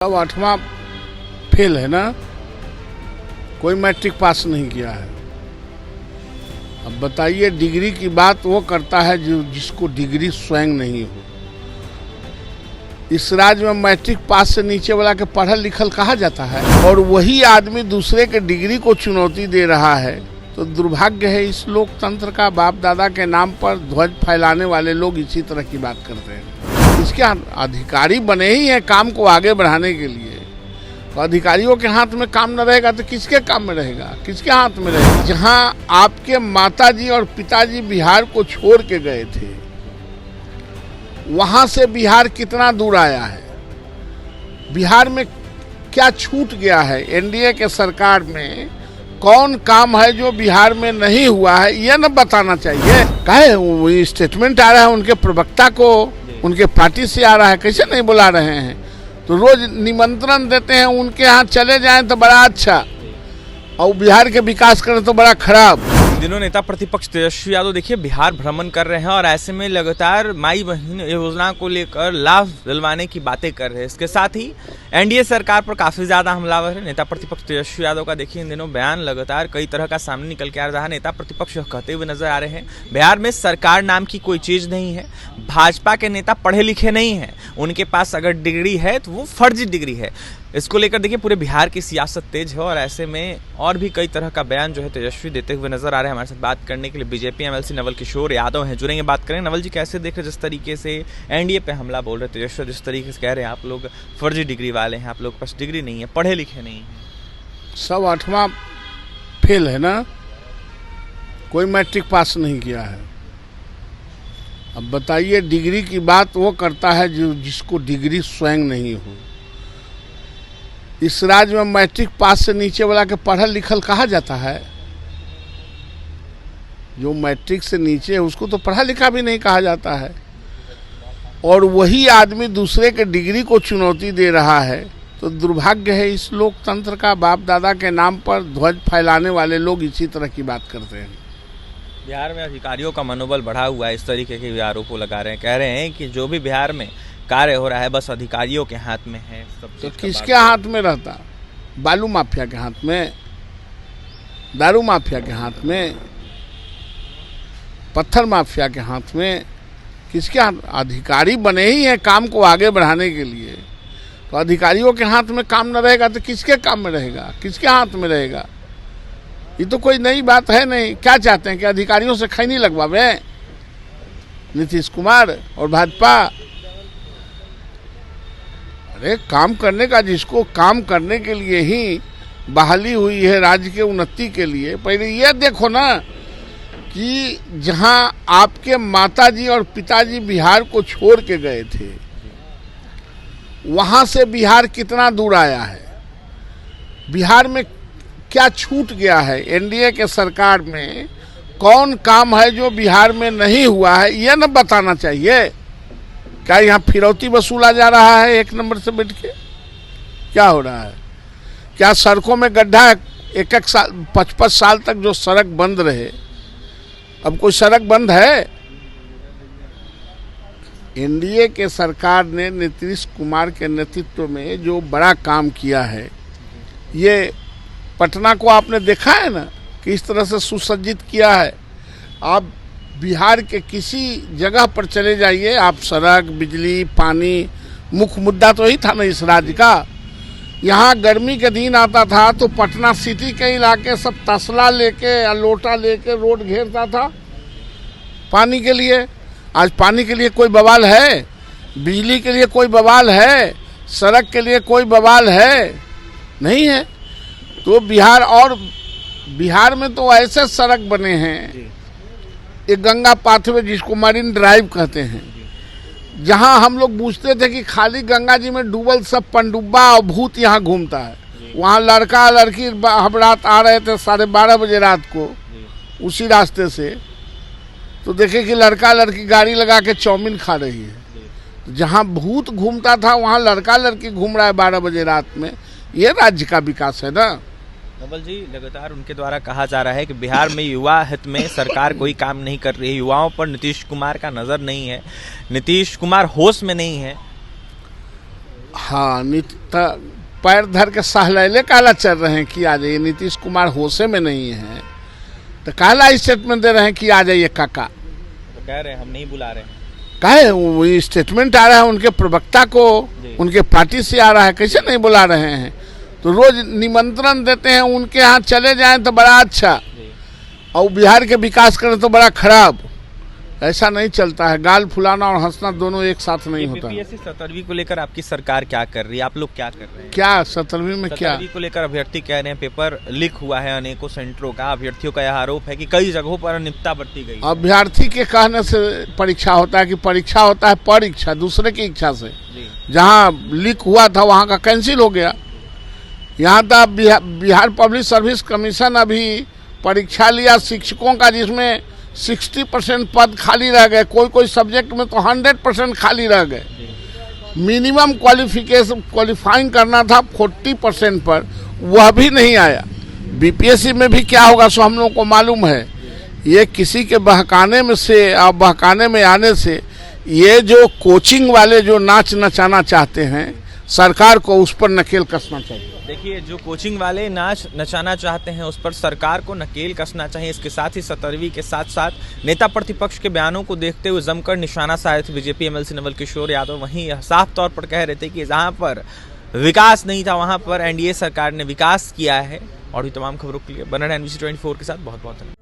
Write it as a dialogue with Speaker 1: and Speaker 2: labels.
Speaker 1: अब 8वां फेल है ना, कोई मैट्रिक पास नहीं किया है। अब बताइए, डिग्री की बात वो करता है जो जिसको डिग्री स्वयं नहीं हो। इस राज्य में मैट्रिक पास से नीचे वाला के पढ़ल लिखल कहा जाता है, और वही आदमी दूसरे के डिग्री को चुनौती दे रहा है। तो दुर्भाग्य है इस लोकतंत्र का। बाप दादा के नाम पर ध्वज फैलाने वाले लोग इसी तरह की बात करते हैं। इसके अधिकारी बने ही हैं काम को आगे बढ़ाने के लिए, तो अधिकारियों के हाथ में काम न रहेगा तो किसके काम में रहेगा, किसके हाथ में रहेगा। जहां आपके माताजी और पिताजी बिहार को छोड़ के गए थे, वहां से बिहार कितना दूर आया है। बिहार में क्या छूट गया है। एनडीए के सरकार में कौन काम है जो बिहार में नहीं हुआ है, यह न बताना चाहिए। काहे स्टेटमेंट आ रहा है उनके प्रवक्ता को, उनके पार्टी से आ रहा है, कैसे नहीं बुला रहे हैं। तो रोज निमंत्रण देते हैं, उनके यहाँ चले जाएं तो बड़ा अच्छा, और बिहार के विकास करें तो बड़ा खराब।
Speaker 2: दिनों नेता प्रतिपक्ष तेजस्वी यादव देखिए बिहार भ्रमण कर रहे हैं और ऐसे में लगातार माई बहन योजना को लेकर लाभ दिलवाने की बातें कर रहे हैं। इसके साथ ही एनडीए सरकार पर काफी ज्यादा हमलावर है। नेता प्रतिपक्ष तेजस्वी यादव का देखिए इन दिनों बयान लगातार कई तरह का सामने निकल के आ रहा है। नेता प्रतिपक्ष कहते हुए नजर आ रहे हैं बिहार में सरकार नाम की कोई चीज नहीं है, भाजपा के नेता पढ़े लिखे नहीं है, उनके पास अगर डिग्री है तो वो फर्जी डिग्री है। इसको लेकर देखिए पूरे बिहार की सियासत तेज है और ऐसे में और भी कई तरह का बयान जो है तेजस्वी देते हुए नजर आ रहे हैं। हमारे साथ बात करने के लिए बीजेपी एमएलसी नवल किशोर यादव हैं, जुड़ेंगे, बात करें। नवल जी, कैसे देख रहे जिस तरीके से एनडीए पे हमला बोल रहे तेजस्वी, जिस तरीके से कह रहे हैं आप लोग फर्जी डिग्री वाले हैं, आप लोग के पास डिग्री नहीं है, पढ़े लिखे नहीं है।
Speaker 1: सब 8वां फेल है ना, कोई मैट्रिक पास नहीं किया है। अब बताइए, डिग्री की बात वो करता है जो जिसको डिग्री स्वयं नहीं हो। इस राज्य में मैट्रिक पास से नीचे वाला के पढ़ल लिखल कहा जाता है। जो मैट्रिक से नीचे है उसको तो पढ़ा लिखा भी नहीं कहा जाता है, और वही आदमी दूसरे के डिग्री को चुनौती दे रहा है। तो दुर्भाग्य है इस लोकतंत्र का। बाप दादा के नाम पर ध्वज फैलाने वाले लोग इसी तरह की बात करते हैं।
Speaker 2: बिहार में अधिकारियों का मनोबल बढ़ा हुआ है, इस तरीके के भी आरोपों लगा रहे हैं। कह रहे हैं कि जो भी बिहार में कार्य हो रहा है बस अधिकारियों के हाथ में है।
Speaker 1: तो किसके हाथ में रहता? बालू माफिया के हाथ में, दारू माफिया के हाथ में, पत्थर माफिया के हाथ में, किसके हाथ? अधिकारी बने ही हैं काम को आगे बढ़ाने के लिए, तो अधिकारियों के हाथ में काम न रहेगा तो किसके काम में रहेगा, किसके हाथ में रहेगा। ये तो कोई नई बात है नहीं। क्या चाहते हैं कि अधिकारियों से खैनी लगवावे नीतीश कुमार और भाजपा? अरे काम करने का, जिसको काम करने के लिए ही बहाली हुई है राज्य के उन्नति के लिए, पहले ये देखो ना कि जहां आपके माताजी और पिताजी बिहार को छोड़ के गए थे, वहां से बिहार कितना दूर आया है। बिहार में क्या छूट गया है। एनडीए के सरकार में कौन काम है जो बिहार में नहीं हुआ है, यह न बताना चाहिए। क्या यहाँ फिरौती वसूला जा रहा है एक नंबर से बैठ के? क्या हो रहा है? क्या सड़कों में गड्ढा है? एक साल 55 साल तक जो सड़क बंद रहे, अब कोई सड़क बंद है? एनडीए के सरकार ने नीतीश कुमार के नेतृत्व में जो बड़ा काम किया है, ये पटना को आपने देखा है ना किस तरह से सुसज्जित किया है। आप बिहार के किसी जगह पर चले जाइए, आप सड़क, बिजली, पानी, मुख्य मुद्दा तो यही था ना इस राज्य का। यहाँ गर्मी के दिन आता था तो पटना सिटी के इलाके सब तसला लेके या लोटा लेके रोड घेरता था पानी के लिए। आज पानी के लिए कोई बवाल है? बिजली के लिए कोई बवाल है? सड़क के लिए कोई बवाल है? नहीं है। तो बिहार, और बिहार में तो ऐसे सड़क बने हैं, एक गंगा पाथवे जिसको मरीन ड्राइव कहते हैं, जहां हम लोग पूछते थे कि खाली गंगा जी में डूबल सब पनडुब्बा और भूत यहाँ घूमता है। वहाँ लड़का लड़की हम रात आ रहे थे 12:30 बजे रात को उसी रास्ते से, तो देखे कि लड़का लड़की गाड़ी लगा के चाउमीन खा रही है। तो जहाँ भूत घूमता था वहाँ लड़का लड़की घूम रहा है 12 बजे रात में। ये राज्य का विकास है ना।
Speaker 2: नवल जी, लगातार उनके द्वारा कहा जा रहा है कि बिहार में युवा हित में सरकार कोई काम नहीं कर रही है, युवाओं पर नीतीश कुमार का नजर नहीं है, नीतीश कुमार होश में नहीं है।
Speaker 1: हाँ, पैर धर के सहलैले काला चल रहे हैं कि आ जाइए। नीतीश कुमार होशे में नहीं है तो काला स्टेटमेंट दे रहे हैं कि आ जाइए काका।
Speaker 2: तो कह रहे हैं हम नहीं बुला रहे हैं।
Speaker 1: काहे वो स्टेटमेंट आ रहा है उनके प्रवक्ता को, उनके पार्टी से आ रहा है, कैसे नहीं बुला रहे हैं? तो रोज निमंत्रण देते हैं, उनके यहाँ चले जाएं तो बड़ा अच्छा, और बिहार के विकास करें तो बड़ा खराब। ऐसा नहीं चलता है। गाल फुलाना और हंसना दोनों एक साथ नहीं होता है।
Speaker 2: बीपीएससी 17वीं को लेकर आपकी सरकार क्या कर रही है, आप लोग क्या कर रहे हैं?
Speaker 1: क्या 17वीं में क्या
Speaker 2: 17वीं को लेकर अभ्यर्थी कह रहे हैं पेपर लीक हुआ है अनेकों सेंटरों का। अभ्यर्थियों का यह आरोप है कि कई जगहों पर अनियमितता बरती गई।
Speaker 1: अभ्यर्थी के कहने से परीक्षा होता है कि परीक्षा होता है परीक्षा दूसरे की इच्छा से। जहाँ लीक हुआ था वहाँ का कैंसिल हो गया। यहाँ तक बिहार पब्लिक सर्विस कमीशन अभी परीक्षा लिया शिक्षकों का, जिसमें 60% पद खाली रह गए। कोई सब्जेक्ट में तो 100% खाली रह गए। मिनिमम क्वालिफाइंग करना था 40% पर, वह भी नहीं आया। बीपीएससी में भी क्या होगा सो हम लोगों को मालूम है। ये किसी के बहकाने में से और बहकाने में आने से ये जो कोचिंग वाले जो नाच नचाना चाहते हैं, सरकार को उस पर नकेल कसना चाहिए।
Speaker 2: देखिए, जो कोचिंग वाले नाच नचाना चाहते हैं उस पर सरकार को नकेल कसना चाहिए। इसके साथ ही 17वीं के साथ साथ नेता प्रतिपक्ष के बयानों को देखते हुए जमकर निशाना साधे थे बीजेपी एमएलसी नवल किशोर यादव। वहीं साफ तौर पर कह रहे थे कि जहां पर विकास नहीं था वहां पर एनडीए सरकार ने विकास किया है। और भी तमाम खबरों के लिए बने रहें NBC 24 के साथ। बहुत बहुत धन्यवाद।